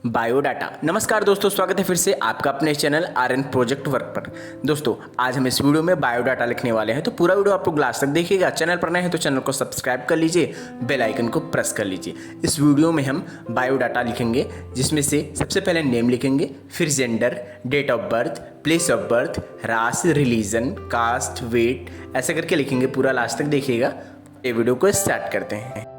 Biodata. नमस्कार दोस्तों, स्वागत है फिर से आपका अपने चैनल आरएन प्रोजेक्ट वर्क पर। दोस्तों आज हम इस वीडियो में बायोडाटा लिखने वाले हैं, तो पूरा वीडियो आप लोग लास्ट तक देखिएगा। चैनल पर नए हैं तो चैनल को सब्सक्राइब कर लीजिए, बेल आइकन को प्रेस कर लीजिए। इस वीडियो में हम बायोडाटा लिखेंगे, जिसमें से सबसे पहले नेम लिखेंगे, फिर gender, date of birth, place of birth, race, religion, caste, weight, ऐसे करके लिखेंगे। पूरा लास्ट तक देखिएगा। ये वीडियो को स्टार्ट करते हैं।